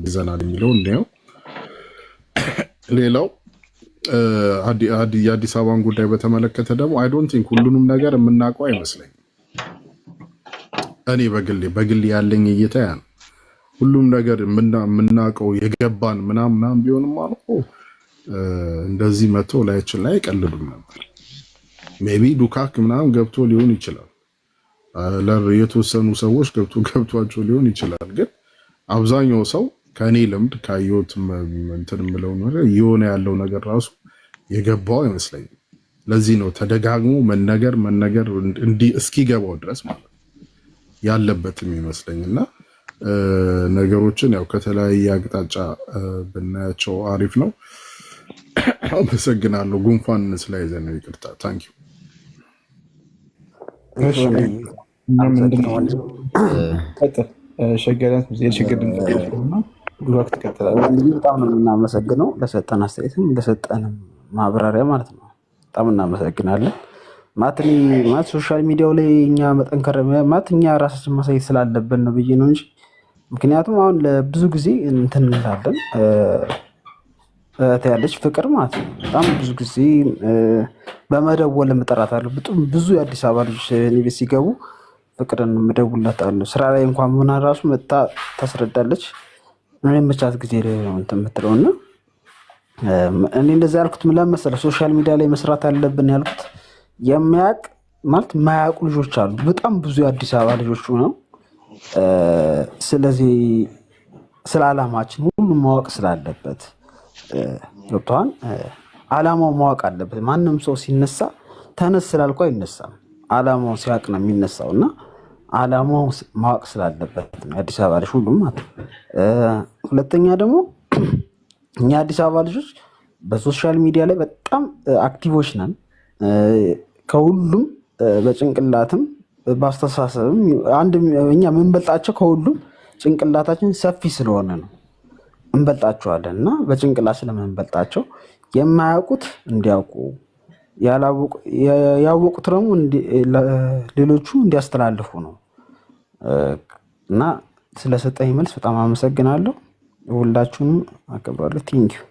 ይዘናል የሚለውን ነው። ሌላው የአዲስ አበባን ጉዳይ በተመለከተ ደግሞ አይ ዶንት ቲንክ ሁሉንም ነገር የምናውቀው አይመስለኝም። እኔ በግል ያለኝ እይታ ያ ነው። ሁሉም ነገር የምናውቀው የገባን ምናምን ቢሆንም አልቆ እንደዚህ መቶ ላያችን ላይ አይቀልዱም ነበር። ሜቢ ዱካክ ምናምን ገብቶ ሊሆን ይችላል። የተወሰኑ ሰዎች ገብቷቸው ሊሆን ይችላል። ግን አብዛኛው ሰው ከእኔ ልምድ ካየሁት እንትን የምለው ነገር እየሆነ ያለው ነገር ራሱ የገባው አይመስለኝም። ለዚህ ነው ተደጋግሞ መነገር እንዲህ እስኪገባው ድረስ ማለት ያለበትም ይመስለኝና ነገሮችን ያው ከተለያየ አቅጣጫ ብናያቸው አሪፍ ነው። አመሰግናለሁ። ጉንፋን ስለያዘኝ ነው፣ ይቅርታ። ታንኪዩ። በጣም ነው የምናመሰግነው ለሰጠን አስተያየትም ለሰጠንም ማብራሪያ ማለት ነው። በጣም እናመሰግናለን። ማለት ሶሻል ሚዲያው ላይ እኛ መጠንከር ማለት እኛ ራሳችን ማሳየት ስላለብን ነው ብዬ ነው እንጂ ምክንያቱም አሁን ለብዙ ጊዜ እንትን እንላለን ያለች ፍቅር ማለት ነው። በጣም ብዙ ጊዜ በመደወል እጠራታለሁ። ብዙ የአዲስ አበባ ልጆች እኔ ቤት ሲገቡ ፍቅርን እደውልላታለሁ። ስራ ላይ እንኳን ሆና ራሱ መጣ ታስረዳለች። እኔ መቻት ጊዜ እንትን የምትለውና እኔ እንደዛ ያልኩት ምን ለመሰለህ ሶሻል ሚዲያ ላይ መስራት አለብን ያልኩት የሚያውቅ ማለት የማያውቁ ልጆች አሉ። በጣም ብዙ የአዲስ አበባ ልጆች ነው። ስለዚህ ስለ ዓላማችን ሁሉም ማወቅ ስላለበት ገብቶሃል። ዓላማው ማወቅ አለበት። ማንም ሰው ሲነሳ ተነስ ስላልኩ አይነሳም። ዓላማው ሲያውቅ ነው የሚነሳው እና ዓላማው ማወቅ ስላለበት ነው የአዲስ አበባ ልጅ ሁሉም ማለት ነው። ሁለተኛ ደግሞ እኛ አዲስ አበባ ልጆች በሶሻል ሚዲያ ላይ በጣም አክቲቮች ነን። ከሁሉም በጭንቅላትም በአስተሳሰብም እኛ የምንበልጣቸው ከሁሉም ጭንቅላታችን ሰፊ ስለሆነ ነው እንበልጣቸዋለን። እና በጭንቅላት ስለምንበልጣቸው የማያውቁት እንዲያውቁ ያወቁት ደግሞ ሌሎቹ እንዲያስተላልፉ ነው። እና ስለሰጠኝ መልስ በጣም አመሰግናለሁ። ሁላችሁንም አከብራለሁ። ቴንኪዩ።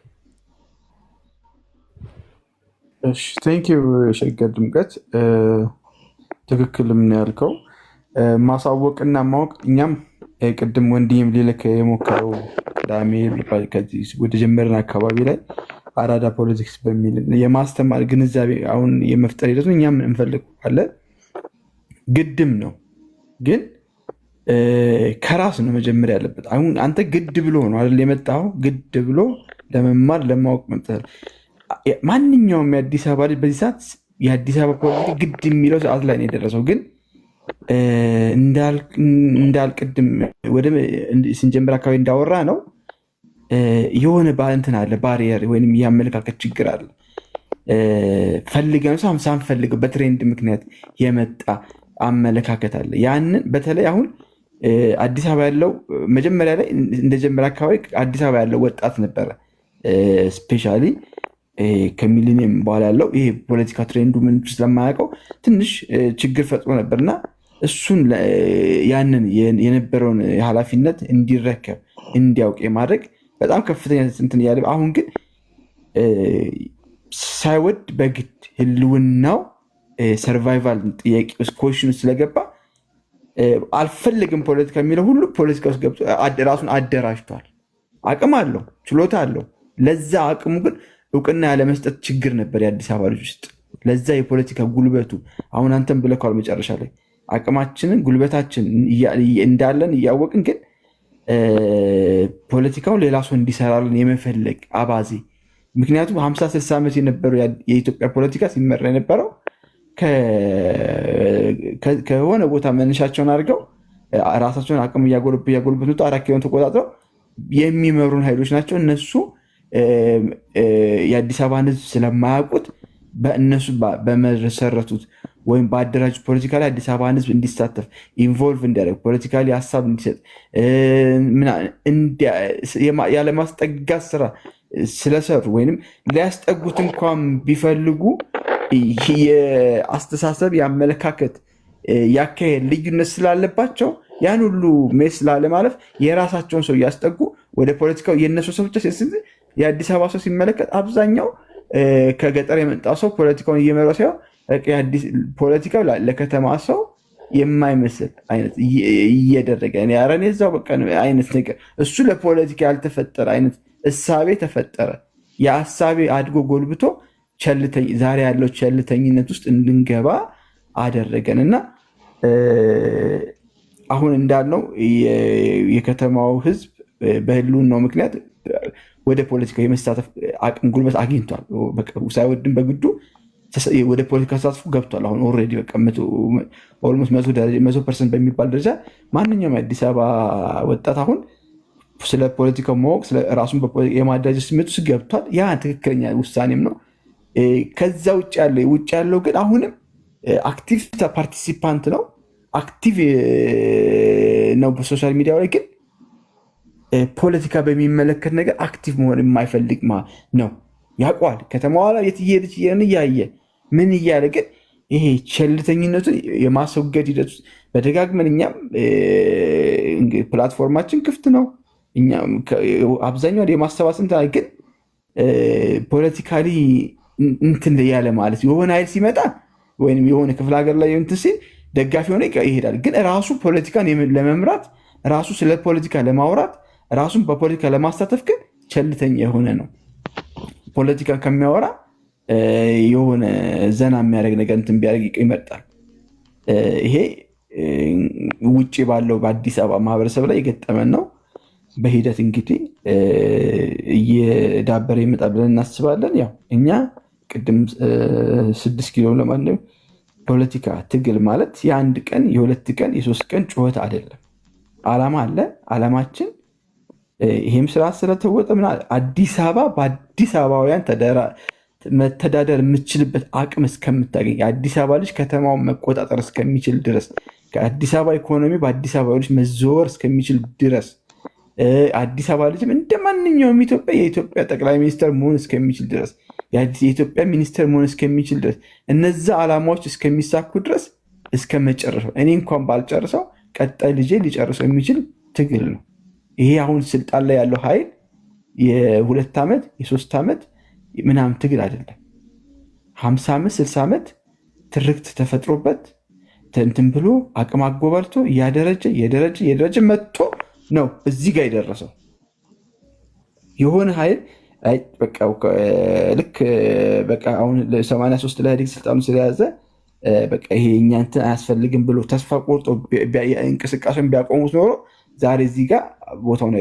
እሺ ቴንኪዩ ሸገር ድምቀት። ትክክል ምን ያልከው ማሳወቅና ማወቅ እኛም ቅድም ወንድም ሊልክ የሞከረው ቅዳሜ ከዚህ ወደ ጀመርን አካባቢ ላይ አራዳ ፖለቲክስ በሚል የማስተማር ግንዛቤ አሁን የመፍጠር ሂደቱ እኛም እንፈልጋለን። ግድም ነው ግን ከራስ ነው መጀመሪያ ያለበት። አሁን አንተ ግድ ብሎ ነው አይደል የመጣው? ግድ ብሎ ለመማር ለማወቅ መምጣት። ማንኛውም የአዲስ አበባ ልጅ በዚህ ሰዓት የአዲስ አበባ ፖለቲካ ግድ የሚለው ሰዓት ላይ ነው የደረሰው። ግን እንዳልቅድም ወደ ስንጀምር አካባቢ እንዳወራ ነው የሆነ እንትን አለ፣ ባሪየር ወይም የአመለካከት ችግር አለ። ፈልገን ሳንፈልገው በትሬንድ ምክንያት የመጣ አመለካከት አለ። ያንን በተለይ አሁን አዲስ አበባ ያለው መጀመሪያ ላይ እንደጀመረ አካባቢ አዲስ አበባ ያለው ወጣት ነበረ ስፔሻሊ ከሚሊኒየም በኋላ ያለው ይሄ ፖለቲካ ትሬንዱ ምን ስለማያውቀው ትንሽ ችግር ፈጥሮ ነበርና እሱን ያንን የነበረውን ኃላፊነት እንዲረከብ እንዲያውቅ የማድረግ በጣም ከፍተኛ እንትን እያለ አሁን ግን ሳይወድ በግድ ህልውናው ሰርቫይቫል ጥያቄ ውስጥ ኮሽን ስለገባ አልፈልግም ፖለቲካ የሚለው ሁሉ ፖለቲካ ውስጥ ገብቶ ራሱን አደራጅቷል። አቅም አለው፣ ችሎታ አለው። ለዛ አቅሙ ግን እውቅና ያለመስጠት ችግር ነበር የአዲስ አበባ ልጅ ውስጥ። ለዛ የፖለቲካ ጉልበቱ አሁን አንተም ብለከዋል መጨረሻ ላይ አቅማችንን ጉልበታችን እንዳለን እያወቅን ግን ፖለቲካውን ሌላ ሰው እንዲሰራልን የመፈለግ አባዜ። ምክንያቱም 50-60 ዓመት የነበረው የኢትዮጵያ ፖለቲካ ሲመራ የነበረው ከሆነ ቦታ መነሻቸውን አድርገው ራሳቸውን አቅም እያጎለበቱ 4 ኪሎን ተቆጣጥረው የሚመሩን ኃይሎች ናቸው። እነሱ የአዲስ አበባን ህዝብ ስለማያውቁት በእነሱ በመሰረቱት ወይም በአደራጁ ፖለቲካ ላይ አዲስ አበባን ህዝብ እንዲሳተፍ ኢንቮልቭ እንዲያደርግ ፖለቲካሊ ሀሳብ እንዲሰጥ ያለማስጠጋት ስራ ስለሰሩ ወይም ሊያስጠጉት እንኳን ቢፈልጉ የአስተሳሰብ የአመለካከት ያካሄድ ልዩነት ስላለባቸው ያን ሁሉ ሜስ ላለማለፍ የራሳቸውን ሰው እያስጠጉ ወደ ፖለቲካው የነሱ ሰው ብቻ የአዲስ አበባ ሰው ሲመለከት አብዛኛው ከገጠር የመጣ ሰው ፖለቲካውን እየመራው ሳይሆን ፖለቲካው ለከተማ ሰው የማይመስል አይነት እየደረገ ያረን የዛው በቃ አይነት ነገር እሱ ለፖለቲካ ያልተፈጠረ አይነት እሳቤ ተፈጠረ። የአሳቤ አድጎ ጎልብቶ ዛሬ ያለው ቸልተኝነት ውስጥ እንድንገባ አደረገን እና አሁን እንዳልነው የከተማው ህዝብ በህልውናው ምክንያት ወደ ፖለቲካ የመሳተፍ አቅም ጉልበት አግኝቷል። ሳይወድም በግዱ ወደ ፖለቲካ ተሳትፎ ገብቷል። አሁን ኦልሬዲ በቃ ኦልሞስት 100% በሚባል ደረጃ ማንኛውም የአዲስ አበባ ወጣት አሁን ስለ ፖለቲካው ማወቅ ራሱን የማደራጀት ስሜት ውስጥ ገብቷል። ያ ትክክለኛ ውሳኔም ነው። ከዛ ውጭ ያለው ግን አሁንም አክቲቭ ፓርቲሲፓንት ነው፣ አክቲቭ ነው በሶሻል ሚዲያ ላይ ግን ፖለቲካ በሚመለከት ነገር አክቲቭ መሆን የማይፈልግ ነው። ያውቀዋል ከተማዋ ላይ የት እየሄደች እያየ ምን እያለ ግን ይሄ ቸልተኝነቱን የማስወገድ ሂደት በደጋግመን እኛም ፕላትፎርማችን ክፍት ነው። አብዛኛው የማሰባሰብ ግን ፖለቲካሊ እንትን ያለ ማለት የሆነ ኃይል ሲመጣ ወይም የሆነ ክፍለ ሀገር ላይ እንትን ሲል ደጋፊ ሆነ ይሄዳል። ግን ራሱ ፖለቲካን ለመምራት ራሱ ስለ ፖለቲካ ለማውራት ራሱን በፖለቲካ ለማሳተፍ ግን ቸልተኛ የሆነ ነው። ፖለቲካ ከሚያወራ የሆነ ዘና የሚያደርግ ነገር እንትን ቢያደርግ ይመርጣል። ይሄ ውጭ ባለው በአዲስ አበባ ማህበረሰብ ላይ የገጠመን ነው። በሂደት እንግዲህ እየዳበረ ይመጣል ብለን እናስባለን። ያው እኛ ቅድም 6 ኪሎ ለማንም ፖለቲካ ትግል ማለት የአንድ ቀን የሁለት ቀን የሶስት ቀን ጩኸት አይደለም። አላማ አለ። አላማችን ይሄም ስራ ስለተወጠ አዲስ አበባ በአዲስ አበባውያን መተዳደር የምችልበት አቅም እስከምታገኝ የአዲስ አበባ ልጅ ከተማውን መቆጣጠር እስከሚችል ድረስ ከአዲስ አበባ ኢኮኖሚ በአዲስ አበባ ልጅ መዘወር እስከሚችል ድረስ አዲስ አበባ ልጅም እንደ ማንኛውም ኢትዮጵያ የኢትዮጵያ ጠቅላይ ሚኒስትር መሆን እስከሚችል ድረስ የኢትዮጵያ ሚኒስትር መሆን እስከሚችል ድረስ እነዛ ዓላማዎች እስከሚሳኩ ድረስ እስከ መጨረሻው እኔ እንኳን ባልጨርሰው ቀጣይ ልጄ ሊጨርሰው የሚችል ትግል ነው። ይሄ አሁን ስልጣን ላይ ያለው ኃይል የ2 ዓመት የ3 ዓመት ምናምን ትግል አይደለም። 50 ዓመት 60 ዓመት ትርክት ተፈጥሮበት እንትን ብሎ አቅም አጎበርቶ እያደረጀ መጥቶ ነው እዚህ ጋር የደረሰው። የሆነ ኃይል ልክ በቃ አሁን 83 ላይ ኢህአዴግ ስልጣኑ ስለያዘ በቃ ይሄ እኛ እንትን አያስፈልግም ብሎ ተስፋ ቆርጦ እንቅስቃሴውን ቢያቆሙት ኖሮ ዛሬ እዚህ ጋር ቦታውን